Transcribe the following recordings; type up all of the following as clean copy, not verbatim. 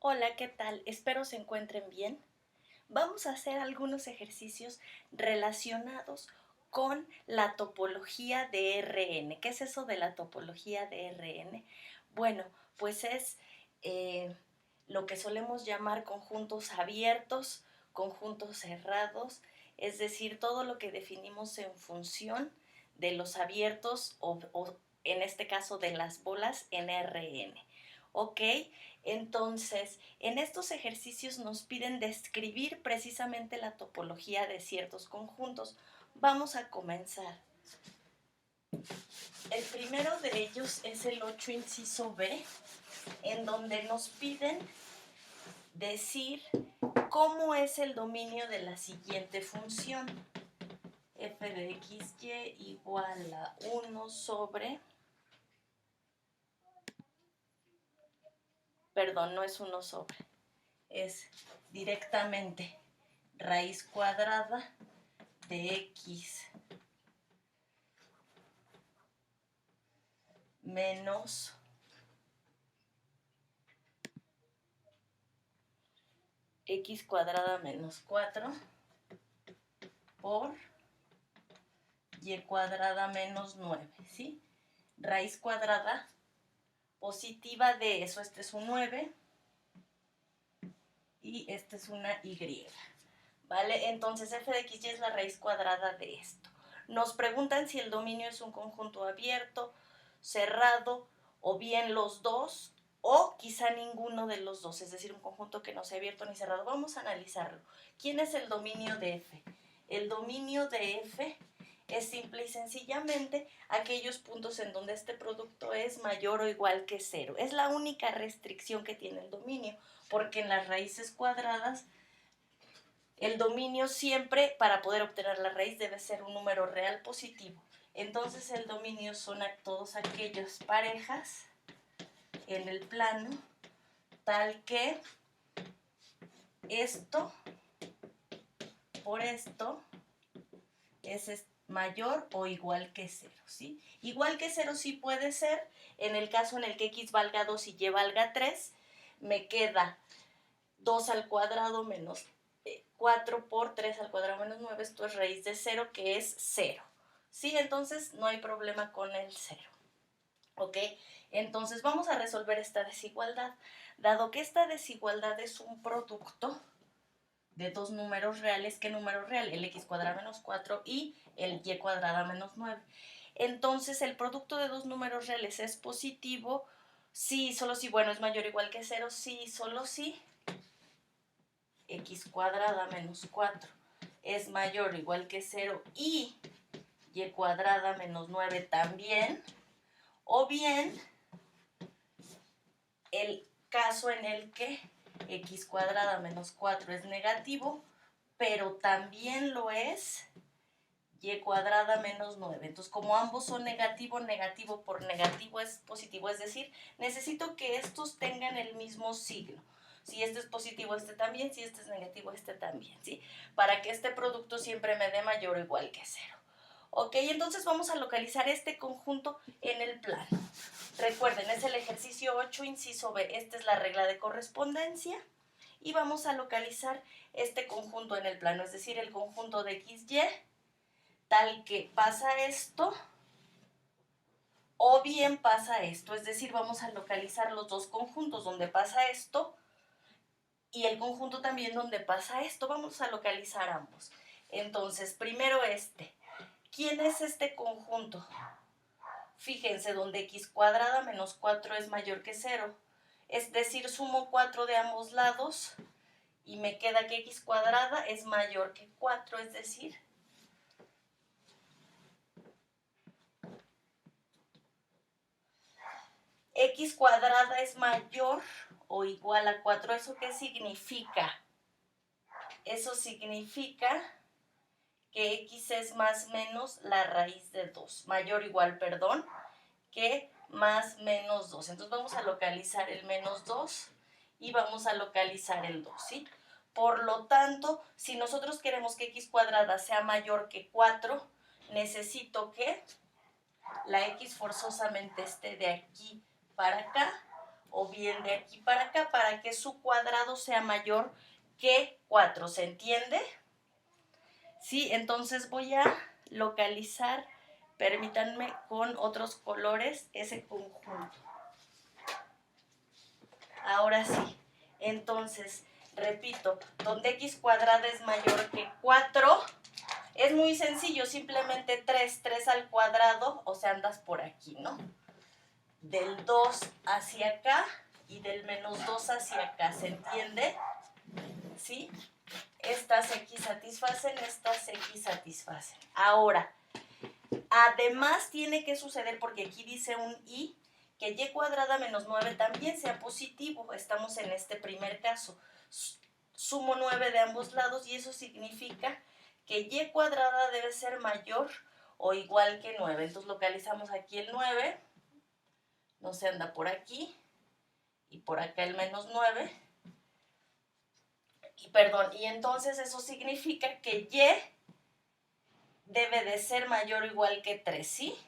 Hola, ¿qué tal? Espero se encuentren bien. Vamos a hacer algunos ejercicios relacionados con la topología de Rn. ¿Qué es eso de la topología de Rn? Bueno, pues es eh, lo que solemos llamar conjuntos abiertos, conjuntos cerrados, es decir, todo lo que definimos en función de los abiertos o en este caso de las bolas en Rn. ¿Ok? Entonces, en estos ejercicios nos piden describir precisamente la topología de ciertos conjuntos. Vamos a comenzar. El primero de ellos es el 8 inciso B, en donde nos piden decir cómo es el dominio de la siguiente función. F de xy igual a 1 sobre... Perdón, no es 1 sobre. Es directamente raíz cuadrada de x menos x cuadrada menos 4 por y cuadrada menos 9, ¿sí? Raíz cuadrada positiva de eso, este es un 9 y este es una y, ¿vale? Entonces f de xy es la raíz cuadrada de esto. Nos preguntan si el dominio es un conjunto abierto, cerrado, o bien los dos, o quizá ninguno de los dos, es decir, un conjunto que no sea abierto ni cerrado. Vamos a analizarlo. ¿Quién es el dominio de f? El dominio de f es simple y sencillamente aquellos puntos en donde este producto es mayor o igual que 0. Es la única restricción que tiene el dominio, porque en las raíces cuadradas el dominio siempre, para poder obtener la raíz, debe ser un número real positivo. Entonces el dominio son a todas aquellas parejas en el plano tal que esto por esto es mayor o igual que 0, ¿sí? Igual que 0 sí puede ser en el caso en el que x valga 2 y y valga 3, me queda 2 al cuadrado menos 4 por 3 al cuadrado menos 9, esto es raíz de 0, que es 0. ¿Sí? Entonces no hay problema con el 0. ¿Ok? Entonces vamos a resolver esta desigualdad. Dado que esta desigualdad es un producto de dos números reales, ¿qué número real? El x cuadrado menos 4 y el y cuadrado menos 9. Entonces el producto de dos números reales es positivo, sí, solo si, bueno, es mayor o igual que 0, sí, solo si x cuadrada menos 4 es mayor o igual que 0 y cuadrada menos 9 también, o bien el caso en el que x cuadrada menos 4 es negativo, pero también lo es y cuadrada menos 9. Entonces, como ambos son negativo, negativo por negativo es positivo, es decir, necesito que estos tengan el mismo signo. Si este es positivo, este también, si este es negativo, este también, ¿sí? Para que este producto siempre me dé mayor o igual que 0. Ok, entonces vamos a localizar este conjunto en el plano. Recuerden, es el ejercicio 8, inciso B. Esta es la regla de correspondencia. Y vamos a localizar este conjunto en el plano, es decir, el conjunto de XY, tal que pasa esto, o bien pasa esto. Es decir, vamos a localizar los dos conjuntos donde pasa esto y el conjunto también donde pasa esto. Vamos a localizar ambos. Entonces, primero este. ¿Quién es este conjunto? Fíjense, donde x cuadrada menos 4 es mayor que 0. Es decir, sumo 4 de ambos lados y me queda que x cuadrada es mayor que 4, es decir, x cuadrada es mayor o igual a 4. ¿Eso qué significa? Eso significa que x es más menos la raíz de 2. Mayor o igual, perdón, que más menos 2. Entonces vamos a localizar el menos 2 y vamos a localizar el 2, ¿sí? Por lo tanto, si nosotros queremos que x cuadrada sea mayor que 4, necesito que la x forzosamente esté de aquí para acá, o bien de aquí para acá, para que su cuadrado sea mayor que 4, ¿se entiende? Sí, entonces voy a localizar, permítanme, con otros colores ese conjunto. Ahora sí, entonces, repito, donde x cuadrada es mayor que 4, es muy sencillo, simplemente 3 al cuadrado, o sea, andas por aquí, ¿no? Del 2 hacia acá y del menos 2 hacia acá, ¿se entiende? ¿Sí? Estas x satisfacen, estas x satisfacen. Ahora, además tiene que suceder, porque aquí dice un y, que y cuadrada menos 9 también sea positivo. Estamos en este primer caso. Sumo 9 de ambos lados y eso significa que y cuadrada debe ser mayor o igual que 9. Entonces localizamos aquí el 9, no se anda por aquí, y por acá el menos 9. Y entonces eso significa que y debe de ser mayor o igual que 3, ¿sí?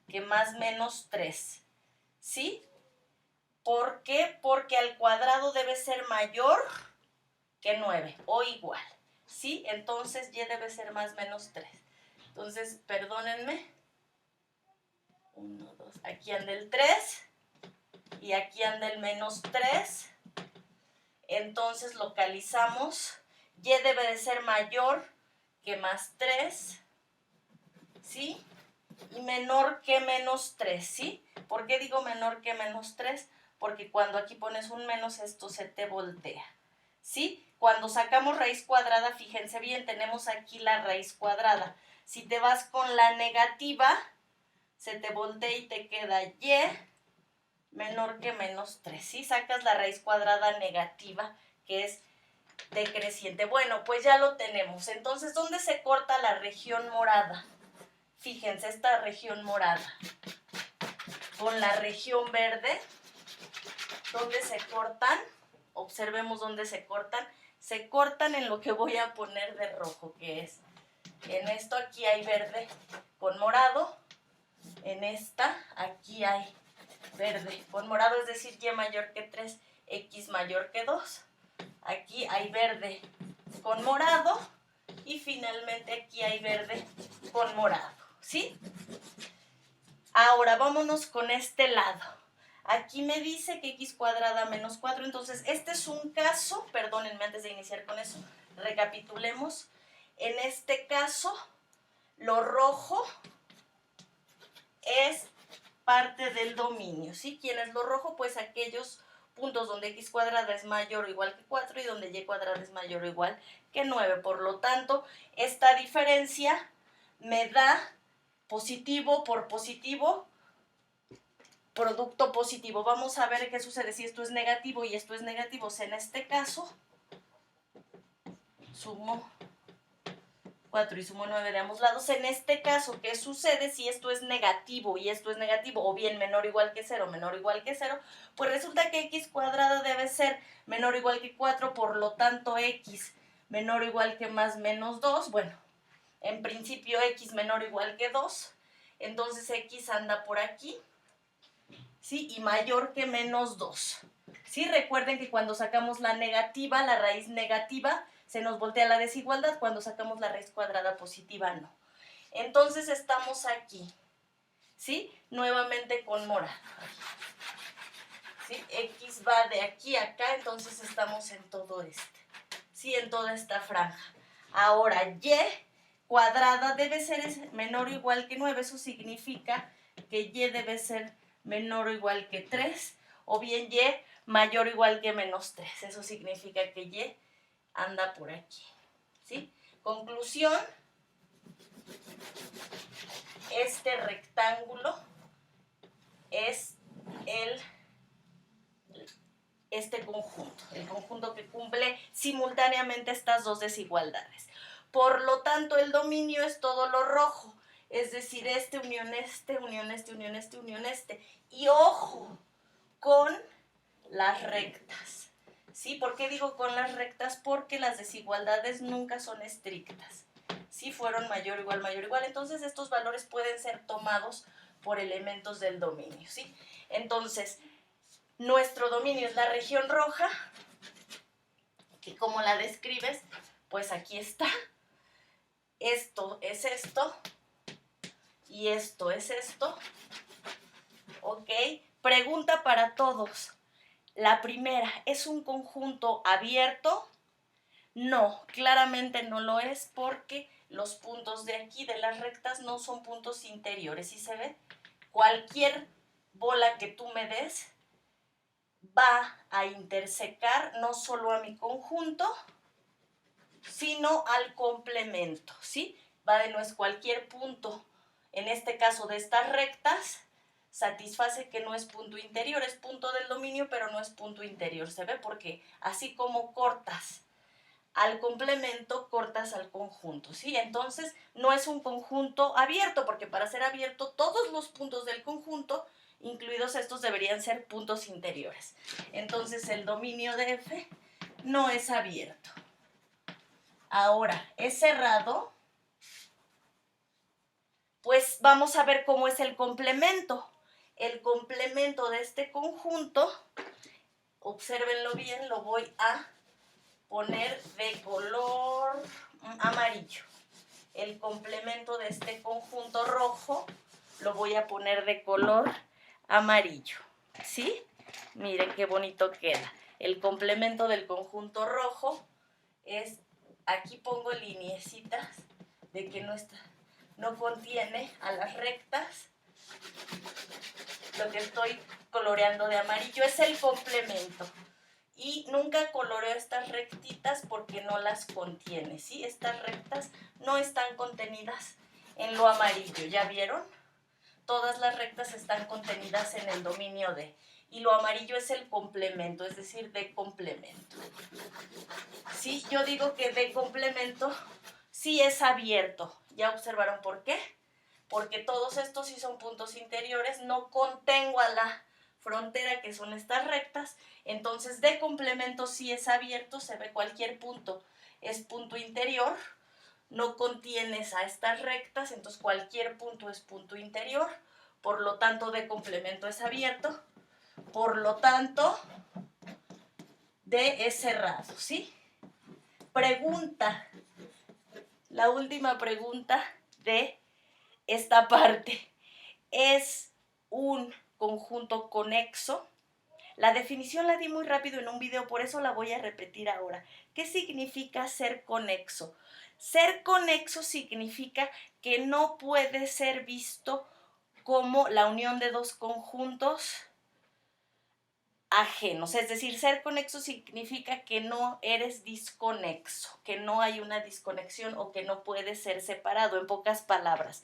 Que más menos 3, ¿sí? ¿Por qué? Porque al cuadrado debe ser mayor que 9 o igual, ¿sí? Entonces y debe ser más menos 3. Entonces, perdónenme. 1, 2, aquí anda el 3 y aquí anda el menos 3. Entonces localizamos y debe de ser mayor que más 3, ¿sí? Y menor que menos 3, ¿sí? ¿Por qué digo menor que menos 3? Porque cuando aquí pones un menos, esto se te voltea, ¿sí? Cuando sacamos raíz cuadrada, fíjense bien, tenemos aquí la raíz cuadrada. Si te vas con la negativa, se te voltea y te queda y menor que menos 3, ¿sí? Sacas la raíz cuadrada negativa, que es decreciente. Bueno, pues ya lo tenemos. Entonces, ¿dónde se corta la región morada? Fíjense, esta región morada con la región verde, ¿dónde se cortan? Observemos dónde se cortan. Se cortan en lo que voy a poner de rojo, que es en esto aquí hay verde con morado, en esta aquí hay verde con morado, es decir, y mayor que 3, x mayor que 2. Aquí hay verde con morado y finalmente aquí hay verde con morado, ¿sí? Ahora vámonos con este lado. Aquí me dice que x cuadrada menos 4, entonces este es un caso, perdónenme antes de iniciar con eso, recapitulemos. En este caso, lo rojo es parte del dominio, ¿sí? ¿Quién es lo rojo? Pues aquellos puntos donde x cuadrada es mayor o igual que 4 y donde y cuadrada es mayor o igual que 9. Por lo tanto, esta diferencia me da positivo por positivo, producto positivo. Vamos a ver qué sucede si esto es negativo y esto es negativo. En este caso, sumo 4 y sumo 9 de ambos lados. En este caso, ¿qué sucede si esto es negativo y esto es negativo? O bien menor o igual que 0, menor o igual que 0. Pues resulta que x cuadrada debe ser menor o igual que 4, por lo tanto x menor o igual que más menos 2. Bueno, en principio x menor o igual que 2. Entonces x anda por aquí, ¿sí? Y mayor que menos 2. ¿Sí? Recuerden que cuando sacamos la negativa, la raíz negativa, se nos voltea la desigualdad. Cuando sacamos la raíz cuadrada positiva, no. Entonces estamos aquí, ¿sí? Nuevamente con morado. ¿Sí? X va de aquí a acá, entonces estamos en todo este, ¿sí? En toda esta franja. Ahora, y cuadrada debe ser menor o igual que 9. Eso significa que y debe ser menor o igual que 3, o bien y mayor o igual que menos 3. Eso significa que y anda por aquí, ¿sí? Conclusión, este rectángulo es este conjunto, el conjunto que cumple simultáneamente estas dos desigualdades. Por lo tanto, el dominio es todo lo rojo, es decir, este unión este, unión este, unión este, unión este. Y ojo con las rectas, ¿sí? ¿Por qué digo con las rectas? Porque las desigualdades nunca son estrictas. Si fueron mayor, igual, entonces estos valores pueden ser tomados por elementos del dominio, ¿sí? Entonces, nuestro dominio es la región roja, que como la describes, pues aquí está. Esto es esto y esto es esto. ¿Ok? Pregunta para todos. La primera, ¿es un conjunto abierto? No, claramente no lo es porque los puntos de aquí de las rectas no son puntos interiores. ¿Sí se ve? Cualquier bola que tú me des va a intersecar no solo a mi conjunto, sino al complemento, ¿sí? Va de no es cualquier punto, en este caso de estas rectas, satisface que no es punto interior, es punto del dominio, pero no es punto interior, ¿se ve? Porque así como cortas al complemento, cortas al conjunto, ¿sí? Entonces, no es un conjunto abierto, porque para ser abierto, todos los puntos del conjunto, incluidos estos, deberían ser puntos interiores. Entonces, el dominio de F no es abierto. Ahora, ¿es cerrado? Pues vamos a ver cómo es el complemento. El complemento de este conjunto, obsérvenlo bien, lo voy a poner de color amarillo. El complemento de este conjunto rojo lo voy a poner de color amarillo. ¿Sí? Miren qué bonito queda. El complemento del conjunto rojo es, aquí pongo lineecitas de que no contiene a las rectas. Lo que estoy coloreando de amarillo es el complemento. Y nunca coloreo estas rectitas porque no las contiene, ¿sí? Estas rectas no están contenidas en lo amarillo, ¿ya vieron? Todas las rectas están contenidas en el dominio de. Y lo amarillo es el complemento, es decir, de complemento. Sí, yo digo que de complemento sí es abierto. ¿Ya observaron por qué? Porque todos estos sí son puntos interiores, no contengo a la frontera, que son estas rectas, entonces de complemento sí es abierto, se ve cualquier punto, es punto interior, no contienes a estas rectas, entonces cualquier punto es punto interior, por lo tanto de complemento es abierto, por lo tanto D es cerrado, ¿sí? Pregunta, la última pregunta de esta parte, ¿es un conjunto conexo? La definición la di muy rápido en un video, por eso la voy a repetir ahora. ¿Qué significa ser conexo? Ser conexo significa que no puede ser visto como la unión de dos conjuntos ajenos. Es decir, ser conexo significa que no eres disconexo, que no hay una desconexión o que no puede ser separado, en pocas palabras.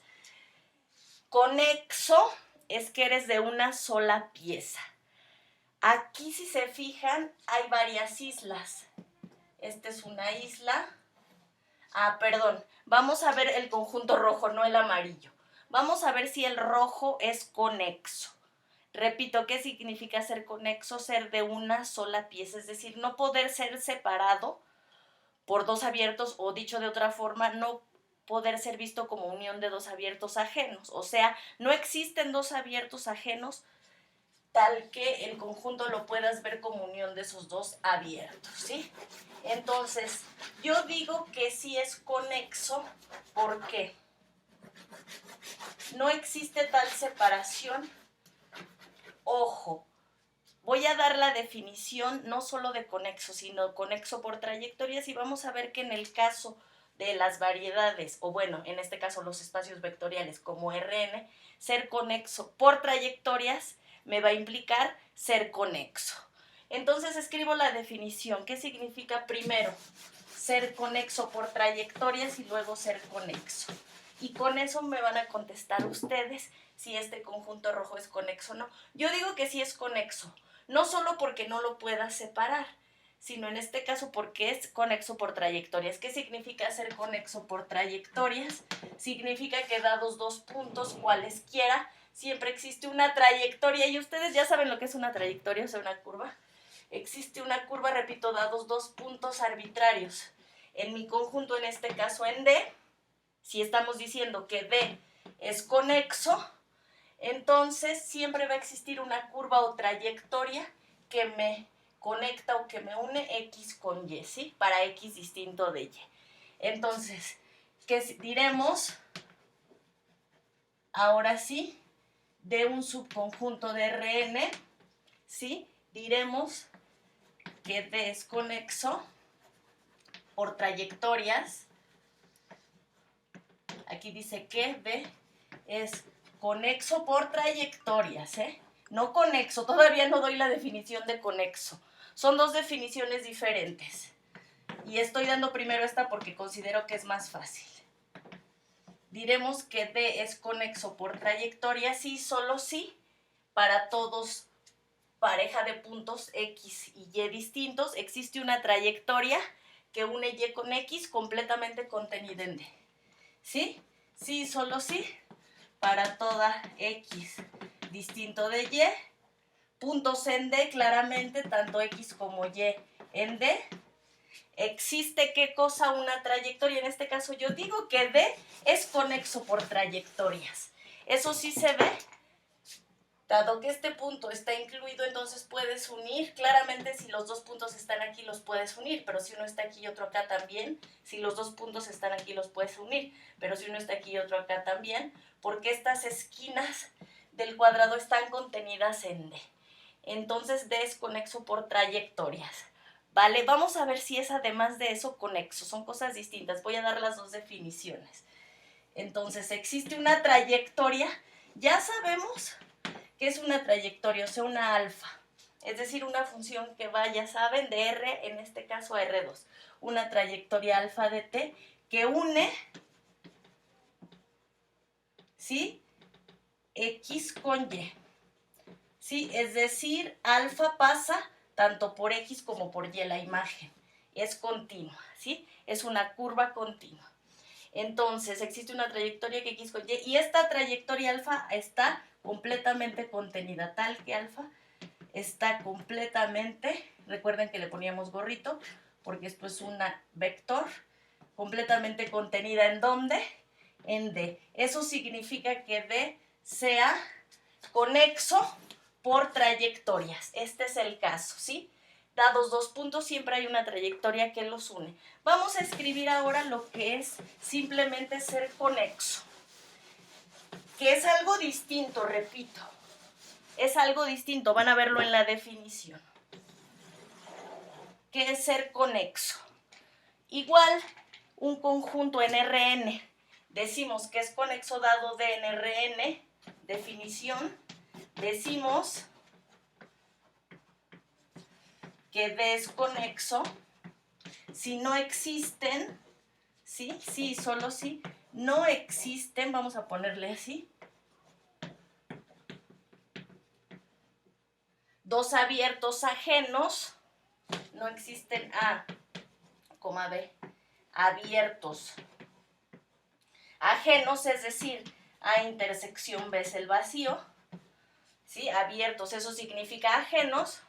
Conexo es que eres de una sola pieza. Aquí, si se fijan, hay varias islas. Esta es una isla. Perdón. Vamos a ver el conjunto rojo, no el amarillo. Vamos a ver si el rojo es conexo. Repito, ¿qué significa ser conexo? Ser de una sola pieza, es decir, no poder ser separado por dos abiertos, o dicho de otra forma, no poder ser visto como unión de dos abiertos ajenos. O sea, no existen dos abiertos ajenos tal que el conjunto lo puedas ver como unión de esos dos abiertos, ¿sí? Entonces, yo digo que sí es conexo, ¿por qué? No existe tal separación. Ojo, voy a dar la definición no solo de conexo, sino conexo por trayectorias, y vamos a ver que en el caso de las variedades, o bueno, en este caso los espacios vectoriales como Rn, ser conexo por trayectorias me va a implicar ser conexo. Entonces escribo la definición. ¿Qué significa primero ser conexo por trayectorias y luego ser conexo? Y con eso me van a contestar ustedes si este conjunto rojo es conexo o no. Yo digo que sí es conexo, no solo porque no lo puedas separar, sino en este caso porque es conexo por trayectorias. ¿Qué significa ser conexo por trayectorias? Significa que dados dos puntos cualesquiera, siempre existe una trayectoria, y ustedes ya saben lo que es una trayectoria, o sea, una curva. Existe una curva, repito, dados dos puntos arbitrarios. En mi conjunto, en este caso en D, si estamos diciendo que D es conexo, entonces siempre va a existir una curva o trayectoria que me conecta o que me une X con Y, ¿sí? Para X distinto de Y. Entonces, ¿qué diremos? Ahora sí, de un subconjunto de Rn, ¿sí? Diremos que D es conexo por trayectorias. Aquí dice que D es conexo por trayectorias, ¿eh? No conexo, todavía no doy la definición de conexo. Son dos definiciones diferentes. Y estoy dando primero esta porque considero que es más fácil. Diremos que D es conexo por trayectorias y solo si para todos pareja de puntos X y Y distintos existe una trayectoria que une Y con X completamente contenida en D. ¿Sí? Sí, solo sí. Para toda X distinto de Y, puntos en D, claramente, tanto X como Y en D, existe, ¿qué cosa? Una trayectoria. En este caso yo digo que D es conexo por trayectorias. Eso sí se ve. Dado que este punto está incluido, entonces puedes unir. Claramente, si los dos puntos están aquí, los puedes unir. Pero si uno está aquí y otro acá también. Si los dos puntos están aquí, los puedes unir. Pero si uno está aquí y otro acá también. Porque estas esquinas del cuadrado están contenidas en D. Entonces, D es conexo por trayectorias. ¿Vale? Vamos a ver si es además de eso conexo. Son cosas distintas. Voy a dar las dos definiciones. Entonces, existe una trayectoria. Ya sabemos que es una trayectoria, o sea, una alfa. Es decir, una función que va, ya saben, de R, en este caso a R2. Una trayectoria alfa de T que une, ¿sí? X con Y. ¿Sí? Es decir, alfa pasa tanto por X como por Y la imagen. Es continua, ¿sí? Es una curva continua. Entonces, existe una trayectoria que X con Y, y esta trayectoria alfa está completamente contenida, tal que alfa está completamente, recuerden que le poníamos gorrito, porque esto es una vector, completamente contenida, ¿en dónde? En D. Eso significa que D sea conexo por trayectorias. Este es el caso, ¿sí? Dados dos puntos, siempre hay una trayectoria que los une. Vamos a escribir ahora lo que es simplemente ser conexo, que es algo distinto, repito. Es algo distinto, van a verlo en la definición. ¿Qué es ser conexo? Igual, un conjunto en Rn. Decimos que es conexo dado D en Rn. Definición. Decimos que D es conexo si no existen, ¿sí? Sí, solo si no existen, vamos a ponerle así, dos abiertos ajenos, no existen A, B, abiertos ajenos, es decir, A intersección B es el vacío, ¿sí? Abiertos, eso significa ajenos.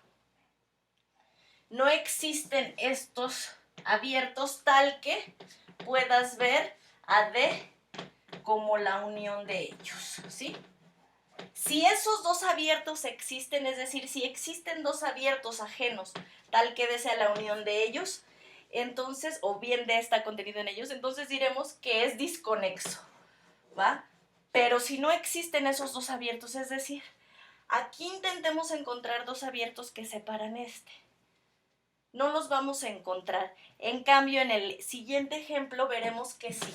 No existen estos abiertos tal que puedas ver a D como la unión de ellos, ¿sí? Si esos dos abiertos existen, es decir, si existen dos abiertos ajenos tal que D sea la unión de ellos, entonces, o bien D está contenido en ellos, entonces diremos que es disconexo, ¿va? Pero si no existen esos dos abiertos, es decir, aquí intentemos encontrar dos abiertos que separan este. No los vamos a encontrar. En cambio, en el siguiente ejemplo veremos que sí.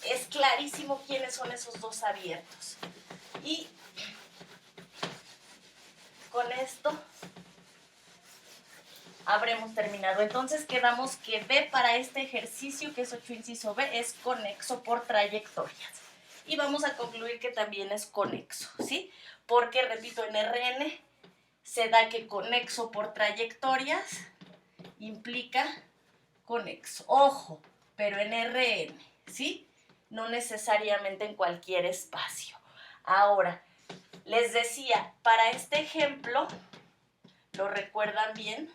Es clarísimo quiénes son esos dos abiertos. Y con esto habremos terminado. Entonces quedamos que B para este ejercicio, que es 8 inciso B, es conexo por trayectorias. Y vamos a concluir que también es conexo, ¿sí? Porque, repito, en Rn se da que conexo por trayectorias implica conexo. Ojo, pero en Rn, ¿sí? No necesariamente en cualquier espacio. Ahora, les decía, para este ejemplo, ¿lo recuerdan bien?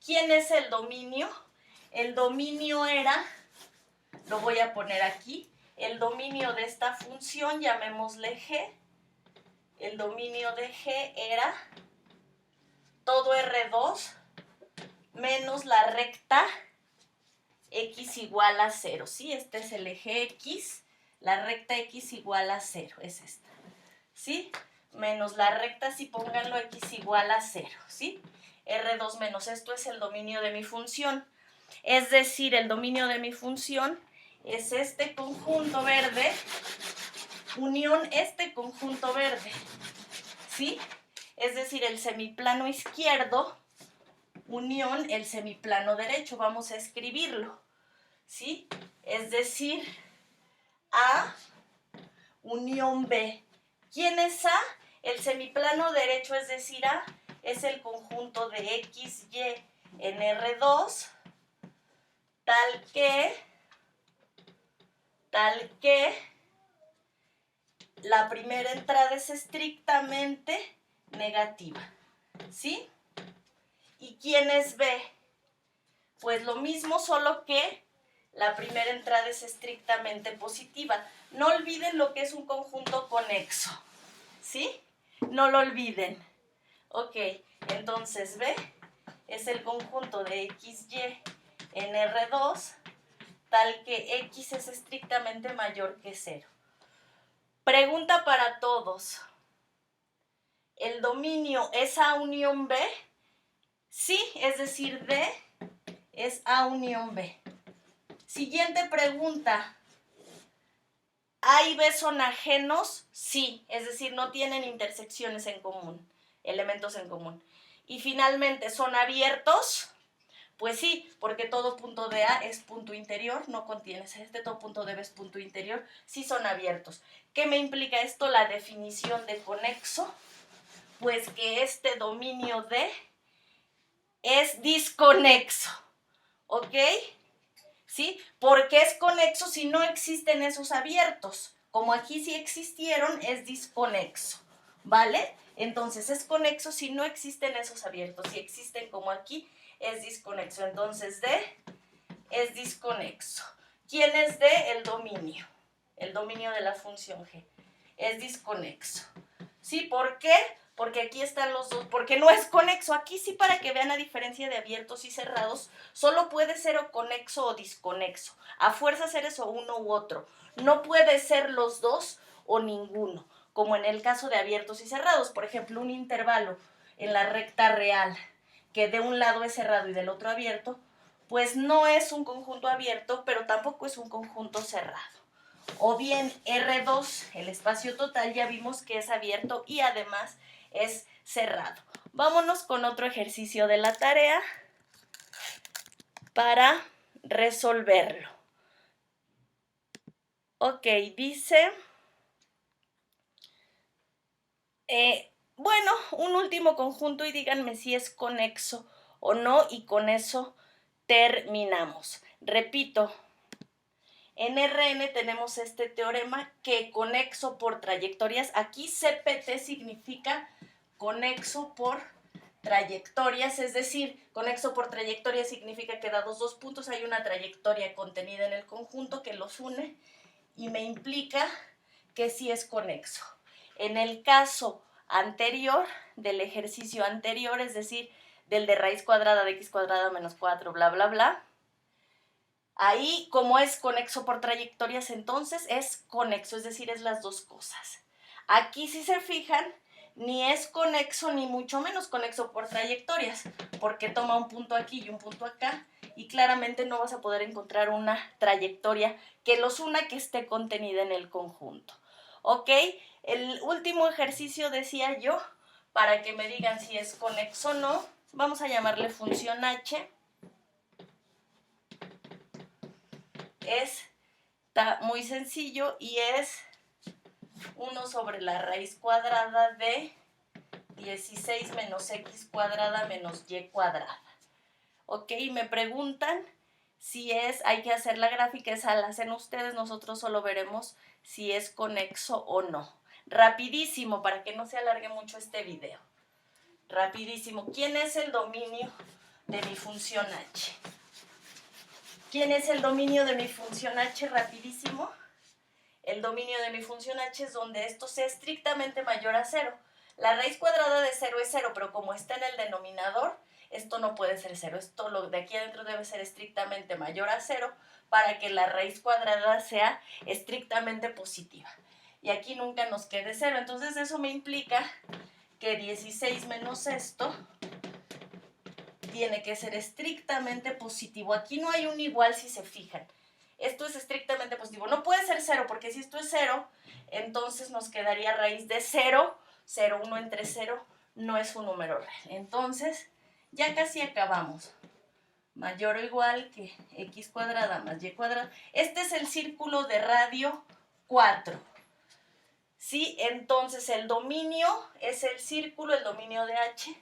¿Quién es el dominio? El dominio era, lo voy a poner aquí, el dominio de esta función, llamémosle G. El dominio de G era todo R2 menos la recta X igual a 0, ¿sí? Este es el eje X, la recta X igual a 0, es esta, ¿sí? Menos la recta, si pónganlo, X igual a 0, ¿sí? R2 menos, esto es el dominio de mi función. Es decir, el dominio de mi función es este conjunto verde unión este conjunto verde, ¿sí? Es decir, el semiplano izquierdo unión el semiplano derecho. Vamos a escribirlo, ¿sí? Es decir, A unión B. ¿Quién es A? El semiplano derecho, es decir, A es el conjunto de X, Y en R2, tal que la primera entrada es estrictamente negativa, ¿sí? ¿Y quién es B? Pues lo mismo, solo que la primera entrada es estrictamente positiva. No olviden lo que es un conjunto conexo, ¿sí? No lo olviden. Ok, entonces B es el conjunto de XY en R2, tal que X es estrictamente mayor que 0. Pregunta para todos. ¿El dominio es A unión B? Sí, es decir, D es A unión B. Siguiente pregunta. ¿A y B son ajenos? Sí, es decir, no tienen intersecciones en común, elementos en común. Y finalmente, ¿son abiertos? Pues sí, porque todo punto de A es punto interior, no contiene todo punto de B es punto interior, sí son abiertos. ¿Qué me implica esto? La definición de conexo, pues que este dominio D es disconexo, ¿ok? ¿Sí? Porque es conexo si no existen esos abiertos. Como aquí sí existieron, es disconexo, ¿vale? Entonces es conexo si no existen esos abiertos. Si existen como aquí, es disconexo. Entonces D es disconexo. ¿Quién es D? El dominio de la función G. Es disconexo. ¿Sí? ¿Por qué? Porque aquí están los dos, porque no es conexo. Aquí sí, para que vean, a diferencia de abiertos y cerrados, solo puede ser o conexo o disconexo. A fuerza eres o uno u otro. No puede ser los dos o ninguno, como en el caso de abiertos y cerrados. Por ejemplo, un intervalo en la recta real, que de un lado es cerrado y del otro abierto, pues no es un conjunto abierto, pero tampoco es un conjunto cerrado. O bien R2, el espacio total, ya vimos que es abierto y además es cerrado. Vámonos con otro ejercicio de la tarea para resolverlo. Ok, dice, bueno, un último conjunto y díganme si es conexo o no, y con eso terminamos. Repito, en Rn tenemos este teorema que conexo por trayectorias, aquí CPT significa conexo por trayectorias, es decir, conexo por trayectoria significa que dados dos puntos hay una trayectoria contenida en el conjunto que los une y me implica que sí es conexo. En el caso anterior, del ejercicio anterior, es decir, del de raíz cuadrada de x cuadrada menos 4, bla, bla, bla, ahí, como es conexo por trayectorias, entonces es conexo, es decir, es las dos cosas. Aquí, si se fijan, ni es conexo ni mucho menos conexo por trayectorias, porque toma un punto aquí y un punto acá, y claramente no vas a poder encontrar una trayectoria que los una que esté contenida en el conjunto. ¿Ok? El último ejercicio, decía yo, para que me digan si es conexo o no, vamos a llamarle función h. Está muy sencillo y es 1 sobre la raíz cuadrada de 16 menos x cuadrada menos y cuadrada. Ok, me preguntan si hay que hacer la gráfica, esa la hacen ustedes, nosotros solo veremos si es conexo o no. Rapidísimo, para que no se alargue mucho este video. Rapidísimo, ¿quién es el dominio de mi función h? ¿Quién es el dominio de mi función h? Rapidísimo. El dominio de mi función h es donde esto sea estrictamente mayor a 0. La raíz cuadrada de 0 es 0, pero como está en el denominador, esto no puede ser 0. Esto lo de aquí adentro debe ser estrictamente mayor a 0 para que la raíz cuadrada sea estrictamente positiva. Y aquí nunca nos quede 0. Entonces eso me implica que 16 menos esto tiene que ser estrictamente positivo. Aquí no hay un igual si se fijan. Esto es estrictamente positivo. No puede ser 0, porque si esto es 0, entonces nos quedaría raíz de 0. 0, 1 entre 0 no es un número real. Entonces, ya casi acabamos. Mayor o igual que x cuadrada más y cuadrada. Este es el círculo de radio 4. ¿Sí? Entonces, el dominio es el círculo, el dominio de h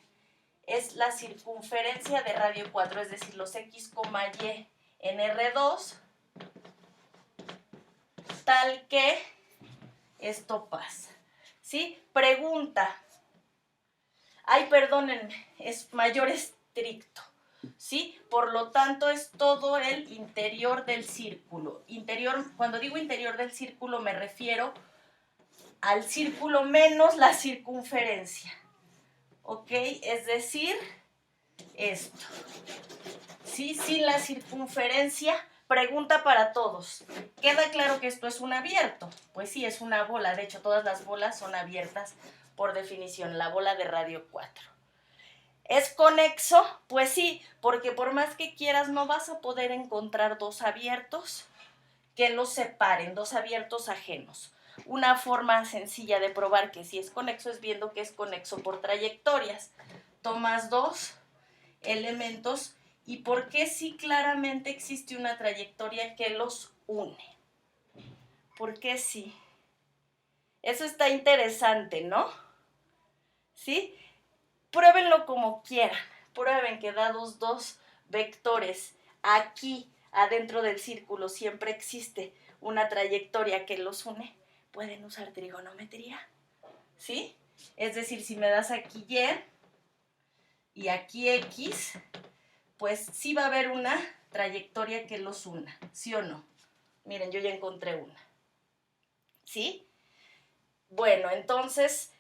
es la circunferencia de radio 4, es decir, los x, y en R2, tal que esto pasa. ¿Sí? Pregunta. Ay, perdónenme, es mayor estricto. ¿Sí? Por lo tanto, es todo el interior del círculo. Interior, cuando digo interior del círculo, me refiero al círculo menos la circunferencia. ¿Ok? Es decir, esto. ¿Sí? Sin la circunferencia. Pregunta para todos. ¿Queda claro que esto es un abierto? Pues sí, es una bola. De hecho, todas las bolas son abiertas por definición. La bola de radio 4. ¿Es conexo? Pues sí, porque por más que quieras no vas a poder encontrar dos abiertos que los separen, dos abiertos ajenos. Una forma sencilla de probar que sí es conexo es viendo que es conexo por trayectorias. Tomas dos elementos y por qué sí claramente existe una trayectoria que los une. ¿Por qué sí? Eso está interesante, ¿no? ¿Sí? Pruébenlo como quieran. Prueben que dados dos vectores aquí adentro del círculo siempre existe una trayectoria que los une. Pueden usar trigonometría. ¿Sí? Es decir, si me das aquí y aquí x, pues sí va a haber una trayectoria que los una. ¿Sí o no? Miren, yo ya encontré una. ¿Sí? Bueno, entonces,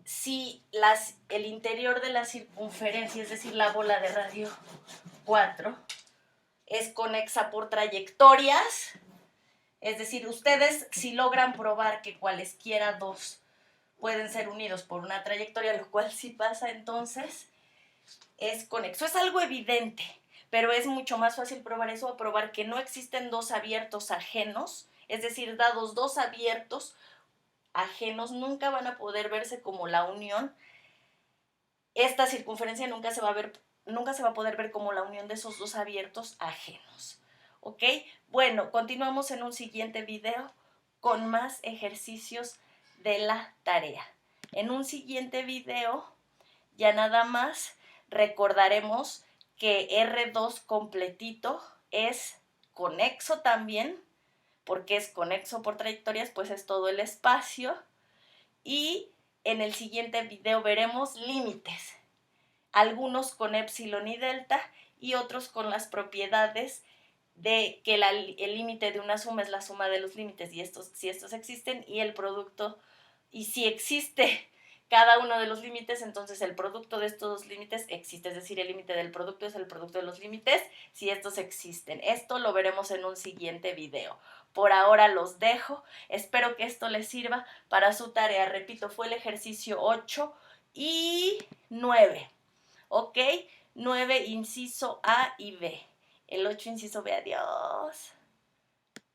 si el interior de la circunferencia, es decir, la bola de radio 4, es conexa por trayectorias, es decir, ustedes si logran probar que cualesquiera dos pueden ser unidos por una trayectoria, lo cual sí pasa, entonces es conexo. Es algo evidente, pero es mucho más fácil probar eso a probar que no existen dos abiertos ajenos, es decir, dados dos abiertos ajenos nunca van a poder verse como la unión. Esta circunferencia nunca se va a poder ver como la unión de esos dos abiertos ajenos. ¿Ok? Bueno, continuamos en un siguiente video con más ejercicios de la tarea. En un siguiente video ya nada más recordaremos que R2 completito es conexo también, porque es conexo por trayectorias, pues es todo el espacio. Y en el siguiente video veremos límites, algunos con epsilon y delta y otros con las propiedades de que el límite de una suma es la suma de los límites y si estos existen y el producto, y si existe cada uno de los límites, entonces el producto de estos dos límites existe, es decir, el límite del producto es el producto de los límites si estos existen. Esto lo veremos en un siguiente video. Por ahora los dejo, espero que esto les sirva para su tarea. Repito, fue el ejercicio 8 y 9, ¿ok? 9 inciso A y B. El 8 inciso B, adiós.